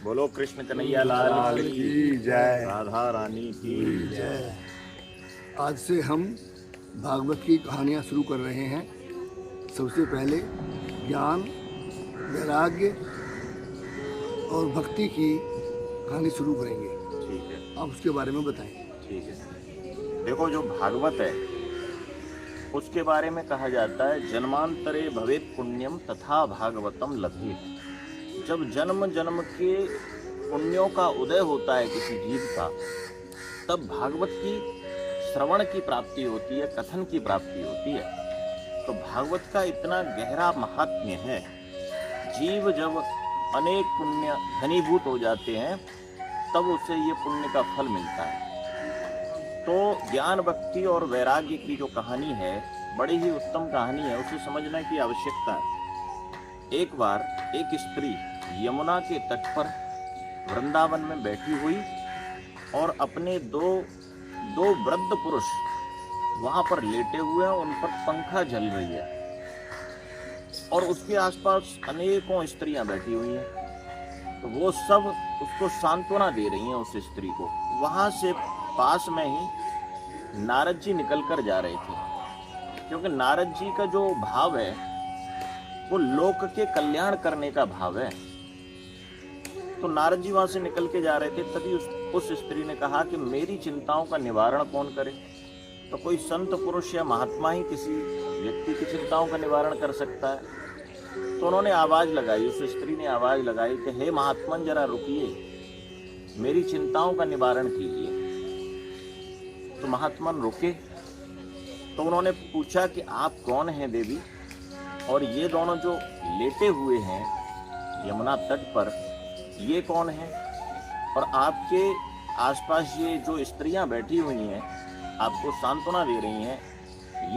बोलो कृष्ण कन्हैया लाल की जय। राधा रानी की जय। आज से हम भागवत की कहानियाँ शुरू कर रहे हैं। सबसे पहले ज्ञान, वैराग्य और भक्ति की कहानी शुरू करेंगे। ठीक है, आप उसके बारे में बताएं। ठीक है। देखो, जो भागवत है उसके बारे में कहा जाता है, जन्मांतरे भवेत् पुण्यम तथा भागवतम लभेत्। जब जन्म जन्म के पुण्यों का उदय होता है किसी जीव का, तब भागवत की श्रवण की प्राप्ति होती है, कथन की प्राप्ति होती है। तो भागवत का इतना गहरा महात्म्य है। जीव जब अनेक पुण्य घनीभूत हो जाते हैं तब उसे ये पुण्य का फल मिलता है। तो ज्ञान, भक्ति और वैराग्य की जो कहानी है, बड़ी ही उत्तम कहानी है, उसे समझने की आवश्यकता है। एक बार एक स्त्री यमुना के तट पर वृंदावन में बैठी हुई और अपने दो वृद्ध पुरुष वहां पर लेटे हुए हैं, उन पर पंखा झल रही है और उसके आसपास अनेकों स्त्रियां बैठी हुई हैं। तो वो सब उसको सांत्वना दे रही हैं, उस स्त्री को। वहां से पास में ही नारद जी निकल कर जा रहे थे, क्योंकि नारद जी का जो भाव है वो लोक के कल्याण करने का भाव है। तो नारद जी वहां से निकल के जा रहे थे, तभी उस स्त्री ने कहा कि मेरी चिंताओं का निवारण कौन करे। तो कोई संत पुरुष या महात्मा ही किसी व्यक्ति की चिंताओं का निवारण कर सकता है। तो उन्होंने आवाज लगाई, उस स्त्री ने आवाज लगाई कि हे महात्मन, जरा रुकिए, मेरी चिंताओं का निवारण कीजिए। तो महात्मन रुके। तो उन्होंने पूछा कि आप कौन हैं देवी, और ये दोनों जो लेटे हुए हैं यमुना तट पर, ये कौन है, और आपके आसपास ये जो स्त्रियां बैठी हुई हैं आपको सांत्वना दे रही हैं,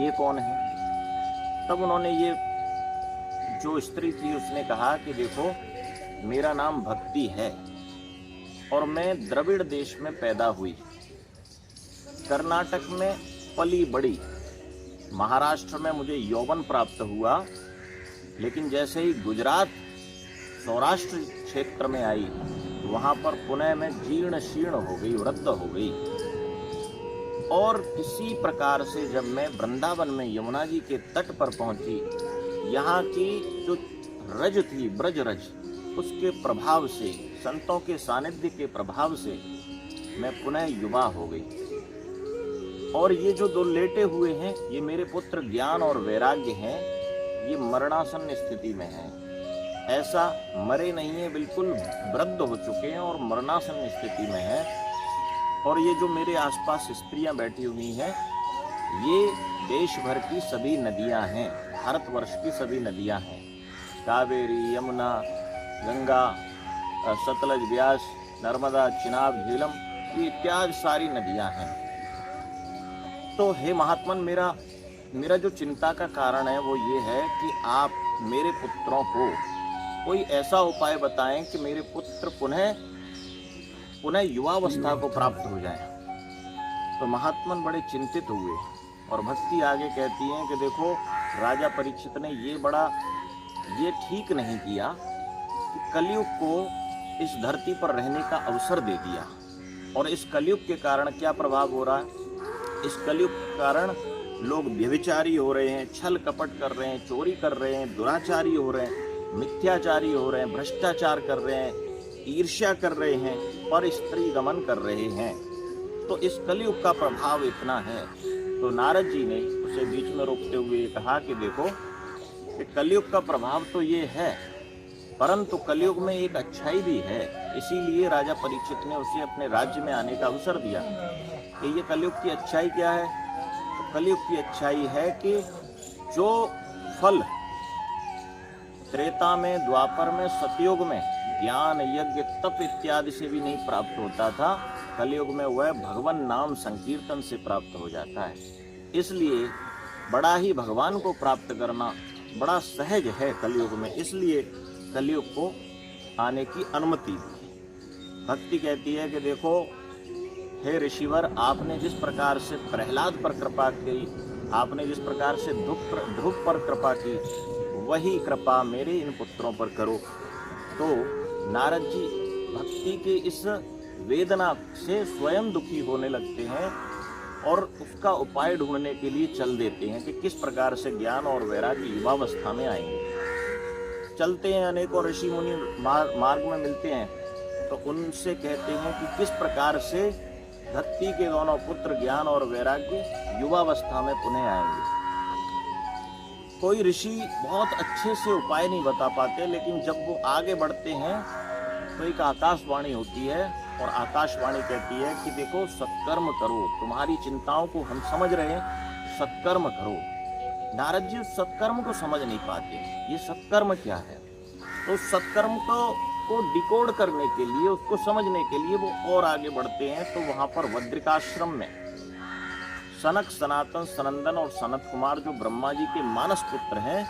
ये कौन है। तब उन्होंने, ये जो स्त्री थी उसने कहा कि देखो, मेरा नाम भक्ति है और मैं द्रविड़ देश में पैदा हुई, कर्नाटक में पली बड़ी, महाराष्ट्र में मुझे यौवन प्राप्त हुआ, लेकिन जैसे ही गुजरात सौराष्ट्र क्षेत्र में आई, वहां पर पुनः मैं जीर्ण शीर्ण हो गई, वृद्ध हो गई। और इसी प्रकार से जब मैं वृंदावन में यमुना जी के तट पर पहुंची, यहाँ की जो रज थी, ब्रज रज, उसके प्रभाव से, संतों के सानिध्य के प्रभाव से मैं पुनः युवा हो गई। और ये जो दो लेटे हुए हैं, ये मेरे पुत्र ज्ञान और वैराग्य हैं। ये मरणासन स्थिति में हैं, ऐसा मरे नहीं है, बिल्कुल वृद्ध हो चुके हैं और मरणासन स्थिति में हैं। और ये जो मेरे आसपास स्त्रियां बैठी हुई हैं, ये देश भर की सभी नदियां हैं, भारतवर्ष की सभी नदियां हैं, कावेरी, यमुना, गंगा, सतलज, व्यास, नर्मदा, चिनाब, झेलम, ये इत्यादि सारी नदियां हैं। तो हे महात्मन, मेरा जो चिंता का कारण है वो ये है कि आप मेरे पुत्रों को कोई ऐसा उपाय बताएं कि मेरे पुत्र पुनः युवावस्था को प्राप्त हो जाए। तो महात्मन बड़े चिंतित हुए और भक्ति आगे कहती हैं कि देखो, राजा परीक्षित ने ये ठीक नहीं किया कि कलयुग को इस धरती पर रहने का अवसर दे दिया। और इस कलयुग के कारण क्या प्रभाव हो रहा है? इस कलयुग के कारण लोग व्यभिचारी हो रहे हैं, छल कपट कर रहे हैं, चोरी कर रहे हैं, दुराचारी हो रहे हैं, मिथ्याचारी हो रहे हैं, भ्रष्टाचार कर रहे हैं, ईर्ष्या कर रहे हैं, पर स्त्री गमन कर रहे हैं। तो इस कलयुग का प्रभाव इतना है। तो नारद जी ने उसे बीच में रोकते हुए कहा कि देखो, कि कलयुग का प्रभाव तो ये है, परंतु कलयुग में एक अच्छाई भी है। इसीलिए राजा परीक्षित ने उसे अपने राज्य में आने का अवसर दिया। कि ये कलयुग की अच्छाई क्या है? तो कलयुग की अच्छाई है कि जो फल त्रेता में, द्वापर में, सतयुग में ज्ञान, यज्ञ, तप इत्यादि से भी नहीं प्राप्त होता था, कलयुग में वह भगवान नाम संकीर्तन से प्राप्त हो जाता है। इसलिए बड़ा ही भगवान को प्राप्त करना बड़ा सहज है कलयुग में, इसलिए कलयुग को आने की अनुमति दी। भक्ति कहती है कि देखो हे ऋषिवर, आपने जिस प्रकार से प्रहलाद पर कृपा की, आपने जिस प्रकार से ध्रुव पर कृपा की, वही कृपा मेरे इन पुत्रों पर करो। तो नारद जी भक्ति के इस वेदना से स्वयं दुखी होने लगते हैं और उसका उपाय ढूंढने के लिए चल देते हैं कि किस प्रकार से ज्ञान और वैराग्य युवावस्था में आएंगे। चलते हैं, अनेकों ऋषि मुनि मार्ग में मिलते हैं, तो उनसे कहते हैं कि किस प्रकार से धरती के दोनों पुत्र ज्ञान और वैराग्य युवावस्था में पुनः आएंगे। कोई ऋषि बहुत अच्छे से उपाय नहीं बता पाते, लेकिन जब वो आगे बढ़ते हैं तो एक आकाशवाणी होती है और आकाशवाणी कहती है कि देखो सत्कर्म करो, तुम्हारी चिंताओं को हम समझ रहे हैं, सत्कर्म करो। नारद जी उस सत्कर्म को समझ नहीं पाते, ये सत्कर्म क्या है। तो सत्कर्म को डिकोड करने के लिए, उसको समझने के लिए वो और आगे बढ़ते हैं। तो वहां पर बद्रिकाश्रम में सनक, सनातन, सनंदन और सनत कुमार जो ब्रह्मा जी के मानस पुत्र हैं,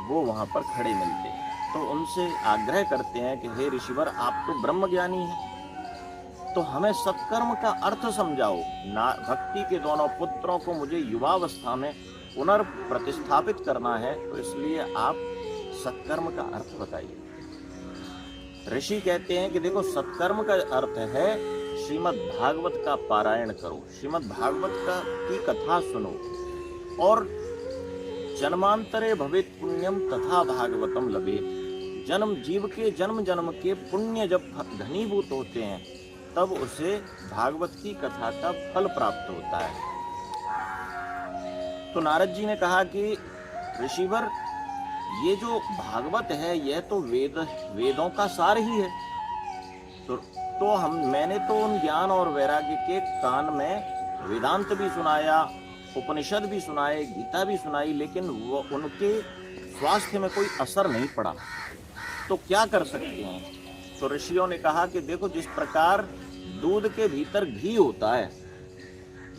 वो वहां पर खड़े मिलते हैं। तो उनसे आग्रह करते हैं कि हे ऋषिवर, आप तो ब्रह्म ज्ञानी हैं, तो हमें सत्कर्म का अर्थ समझाओ। भक्ति के दोनों पुत्रों को मुझे युवावस्था में पुनर्प्रतिष्ठापित करना है, तो इसलिए आप सत्कर्म का अर्थ बताइए। ऋषि कहते हैं कि देखो सत्कर्म का अर्थ है श्रीमद् भागवत का पारायण करो, श्रीमद् भागवत की कथा सुनो, और जन्मांतरे भवेत् पुण्यम तथा भागवतम लभेत्। जन्म, जीव के जन्म जन्म के पुण्य जब घनीभूत होते हैं तब उसे भागवत की कथा का फल प्राप्त होता है। तो नारद जी ने कहा कि ऋषिवर, ये जो भागवत है यह तो वेदों का सार ही है। तो मैंने तो उन ज्ञान और वैराग्य के कान में वेदांत भी सुनाया, उपनिषद भी सुनाए, गीता भी सुनाई, लेकिन वो उनके स्वास्थ्य में कोई असर नहीं पड़ा। तो क्या कर सकते हैं। तो ऋषियों ने कहा कि देखो, जिस प्रकार दूध के भीतर घी होता है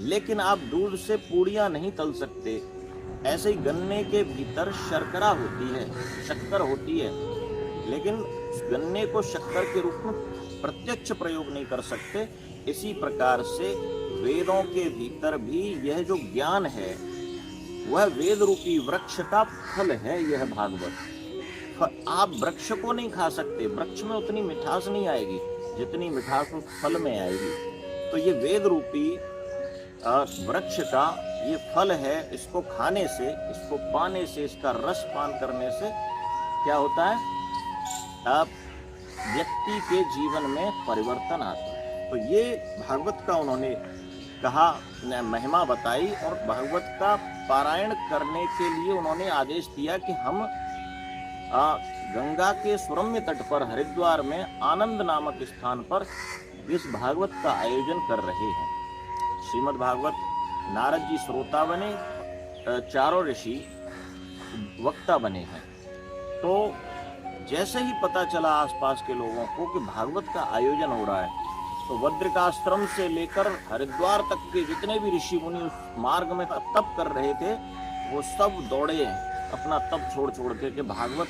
लेकिन आप दूध से पूड़ियां नहीं तल सकते, ऐसे ही गन्ने के भीतर शर्करा होती है, शक्कर होती है, लेकिन गन्ने को शक्कर के रूप में प्रत्यक्ष प्रयोग नहीं कर सकते। इसी प्रकार से वेदों के भीतर भी यह जो ज्ञान है वह वेद रूपी वृक्ष का फल है। यह भागवत, आप वृक्ष को नहीं खा सकते, वृक्ष में उतनी मिठास नहीं आएगी जितनी मिठास उस फल में आएगी। तो ये वेद रूपी वृक्ष का ये फल है, इसको खाने से, इसको पाने से, इसका रस पान करने से क्या होता है, आप व्यक्ति के जीवन में परिवर्तन आता है। तो ये भागवत का उन्होंने कहा, महिमा बताई, और भागवत का पारायण करने के लिए उन्होंने आदेश दिया कि हम गंगा के सुरम्य तट पर हरिद्वार में आनंद नामक स्थान पर इस भागवत का आयोजन कर रहे हैं। श्रीमद् भागवत, नारद जी श्रोता बने, चारों ऋषि वक्ता बने हैं। तो जैसे ही पता चला आसपास के लोगों को कि भागवत का आयोजन हो रहा है, तो बद्रिकाश्रम से लेकर हरिद्वार तक के जितने भी ऋषि मुनि उस मार्ग में तप कर रहे थे, वो सब दौड़े अपना तप छोड़ के कि भागवत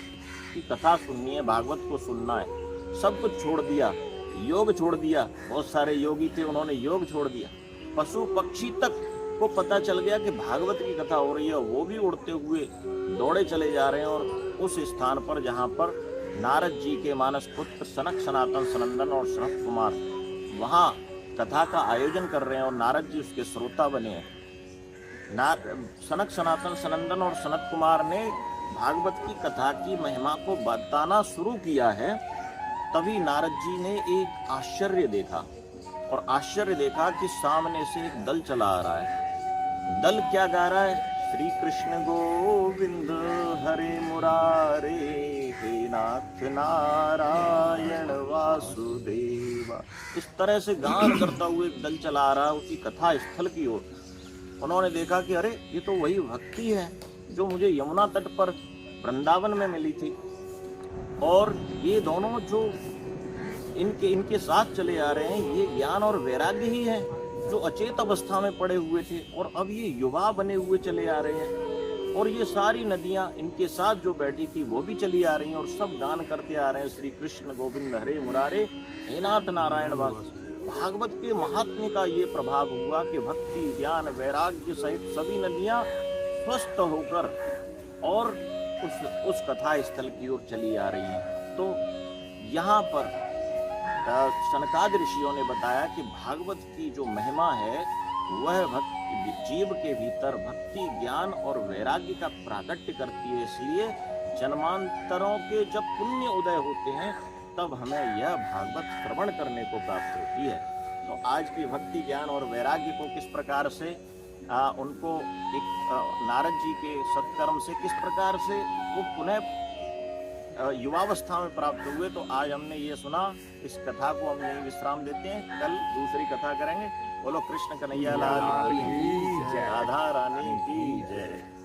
की कथा सुननी है, भागवत को सुनना है। सब कुछ छोड़ दिया, योग छोड़ दिया, बहुत सारे योगी थे उन्होंने योग छोड़ दिया। पशु पक्षी तक को पता चल गया कि भागवत की कथा हो रही है, वो भी उड़ते हुए दौड़े चले जा रहे हैं और उस स्थान पर जहाँ पर नारद जी के मानस पुत्र सनक, सनातन, सनंदन और सनत कुमार वहाँ कथा का आयोजन कर रहे हैं और नारद जी उसके श्रोता बने हैं। सनक, सनातन, सनंदन और सनत कुमार ने भागवत की कथा की महिमा को बताना शुरू किया है। तभी नारद जी ने एक आश्चर्य देखा, और आश्चर्य देखा कि सामने से एक दल चला आ रहा है। दल क्या गा रहा है, श्री कृष्ण गोविंद हरे मुरारे, हे नाथ नारायण वासुदेवा। इस तरह से गान करता हुआ एक दल चला आ रहा है उसी कथा स्थल की ओर। उन्होंने देखा कि अरे, ये तो वही भक्ति है जो मुझे यमुना तट पर वृंदावन में मिली थी, और ये दोनों जो इनके साथ चले आ रहे हैं, ये ज्ञान और वैराग्य ही है जो अचेत अवस्था में पड़े हुए थे और अब ये युवा बने हुए चले आ रहे हैं। और ये सारी नदियां इनके साथ जो बैठी थी वो भी चली आ रही हैं और सब गान करते आ रहे हैं, श्री कृष्ण गोविंद हरे मुरारे, हे नाथ नारायण वासु। भागवत के महात्म्य का ये प्रभाव हुआ कि भक्ति, ज्ञान, वैराग्य सहित सभी नदियां स्वस्थ होकर और उस कथा स्थल की ओर चली आ रही हैं। तो यहाँ पर सनकादि ऋषियों ने बताया कि भागवत की जो महिमा है वह भक्ति जीव के भीतर भक्ति, ज्ञान और वैराग्य का प्राकट्य करती है। इसलिए जन्मांतरों के जब पुण्य उदय होते हैं तब हमें यह भागवत श्रवण करने को प्राप्त होती है। तो आज की भक्ति, ज्ञान और वैराग्य को किस प्रकार से उनको एक नारद जी के सत्कर्म से किस प्रकार से वो पुनः युवावस्था में प्राप्त हुए, तो आज हमने ये सुना। इस कथा को हम यहीं विश्राम देते हैं, कल दूसरी कथा करेंगे। बोलो कृष्ण कन्हैया लाल की जय, राधा रानी की जय।